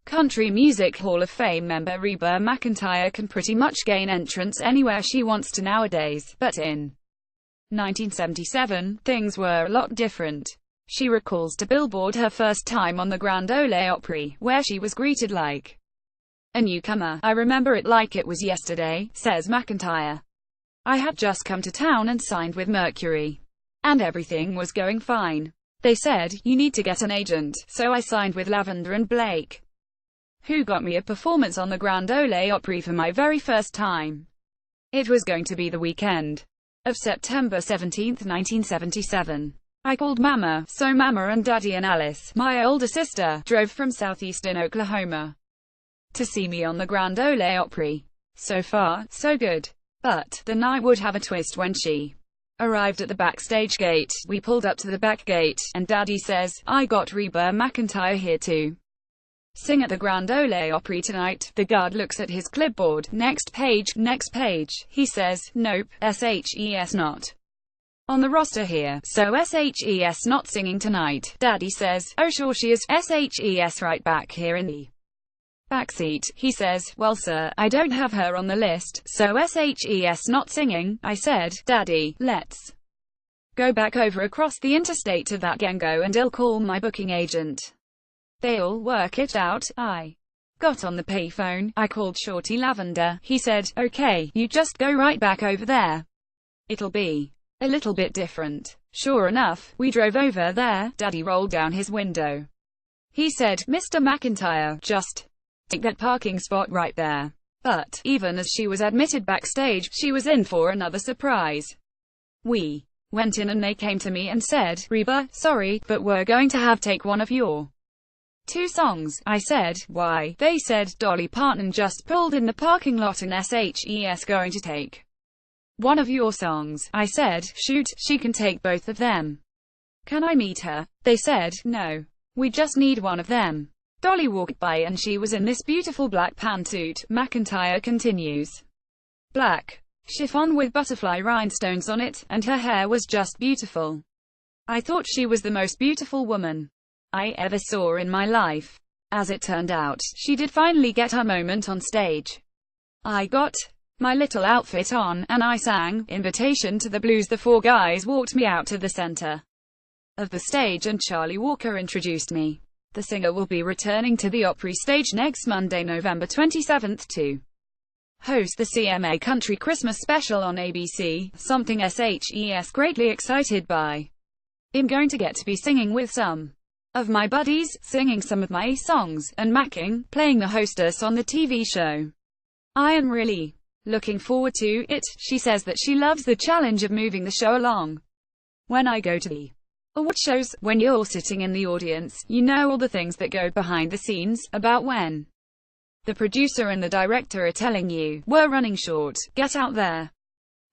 Country Music Hall of Fame member Reba McEntire can pretty much gain entrance anywhere she wants to nowadays, but in 1977, things were a lot different. She recalls to Billboard her first time on the Grand Ole Opry, where she was greeted like a newcomer. "I remember it like it was yesterday," says McEntire. "I had just come to town and signed with Mercury, and everything was going fine. They said, you need to get an agent, so I signed with Lavender and Blake, who got me a performance on the Grand Ole Opry for my very first time. It was going to be the weekend of September 17, 1977. I called Mama, so Mama and Daddy and Alice, my older sister, drove from southeastern Oklahoma to see me on the Grand Ole Opry. So far, so good. But the night would have a twist when she arrived at the backstage gate. We pulled up to the back gate, and Daddy says, I got Reba McEntire here to sing at the Grand Ole Opry tonight. The guard looks at his clipboard. Next page, he says, nope, SHES not on the roster here, so SHES not singing tonight. Daddy says, oh sure she is, SHES right back here in the backseat. He says, well sir, I don't have her on the list, so SHES not singing. I said, Daddy, let's go back over across the interstate to that Gengo and I'll call my booking agent. They'll work it out. I got on the payphone. I called Shorty Lavender. He said, okay, you just go right back over there. It'll be a little bit different. Sure enough, we drove over there. Daddy rolled down his window. He said, Mr. McEntire, just take that parking spot right there. But even as she was admitted backstage, she was in for another surprise. We went in and they came to me and said, Reba, sorry, but we're going to have take one of your 2 songs. I said, why? They said, Dolly Parton just pulled in the parking lot and SHES going to take one of your songs. I said, shoot, she can take both of them. Can I meet her? They said, no. We just need one of them. Dolly walked by and she was in this beautiful black pantsuit. McEntire continues. Black chiffon with butterfly rhinestones on it, and her hair was just beautiful. I thought she was the most beautiful woman I ever saw in my life. As it turned out, she did finally get her moment on stage. I got my little outfit on, and I sang Invitation to the Blues. The 4 guys walked me out to the center of the stage and Charlie Walker introduced me. The singer will be returning to the Opry stage next Monday, November 27th to host the CMA Country Christmas Special on ABC, something SHES greatly excited by. I'm going to get to be singing with some of my buddies, singing some of my songs, and playing the hostess on the TV show. I am really looking forward to it. She says that she loves the challenge of moving the show along. When I go to the award shows, when you're sitting in the audience, you know all the things that go behind the scenes, about when the producer and the director are telling you, we're running short, get out there.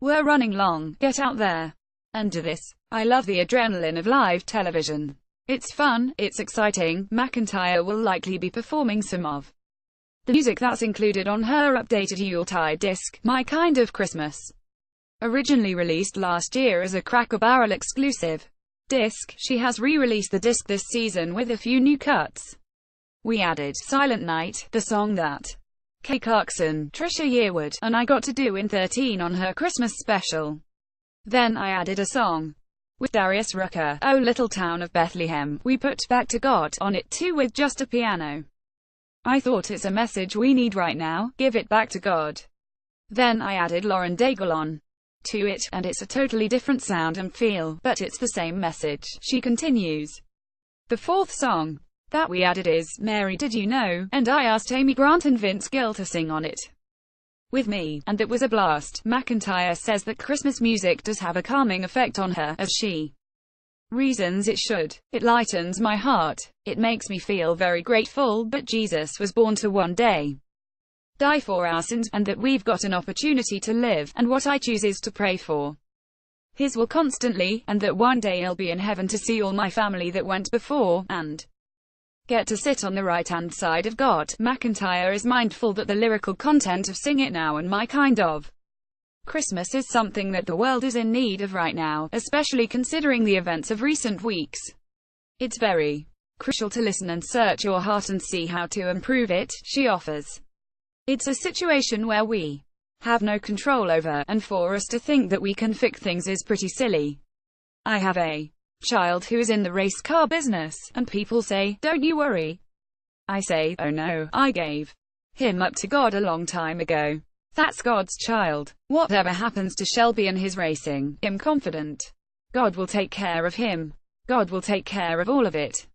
We're running long, get out there. And do this. I love the adrenaline of live television. It's fun, it's exciting. McEntire will likely be performing some of the music that's included on her updated Yuletide disc, My Kind of Christmas. Originally released last year as a Cracker Barrel exclusive disc, she has re-released the disc this season with a few new cuts. We added Silent Night, the song that Kay Clarkson, Trisha Yearwood, and I got to do in 13 on her Christmas special. Then I added a song with Darius Rucker, Oh Little Town of Bethlehem. We put Back to God on it too with just a piano. I thought it's a message we need right now, give it back to God. Then I added Lauren Daigle on to it, and it's a totally different sound and feel, but it's the same message. She continues. The 4th song that we added is Mary Did You Know, and I asked Amy Grant and Vince Gill to sing on it with me, and it was a blast. McEntire says that Christmas music does have a calming effect on her, as she reasons it should. It lightens my heart. It makes me feel very grateful that Jesus was born to one day die for our sins, and that we've got an opportunity to live, and what I choose is to pray for His will constantly, and that one day I'll be in heaven to see all my family that went before, and get to sit on the right-hand side of God. McEntire is mindful that the lyrical content of Sing It Now and My Kind of Christmas is something that the world is in need of right now, especially considering the events of recent weeks. It's very Crucial to listen and search your heart and see how to improve it, she offers. It's a situation where we have no control over, and for us to think that we can fix things is pretty silly. I have a child who is in the race car business, and people say, "Don't you worry." I say, "Oh no, I gave him up to God a long time ago. That's God's child. Whatever happens to Shelby and his racing, I'm confident God will take care of him. God will take care of all of it."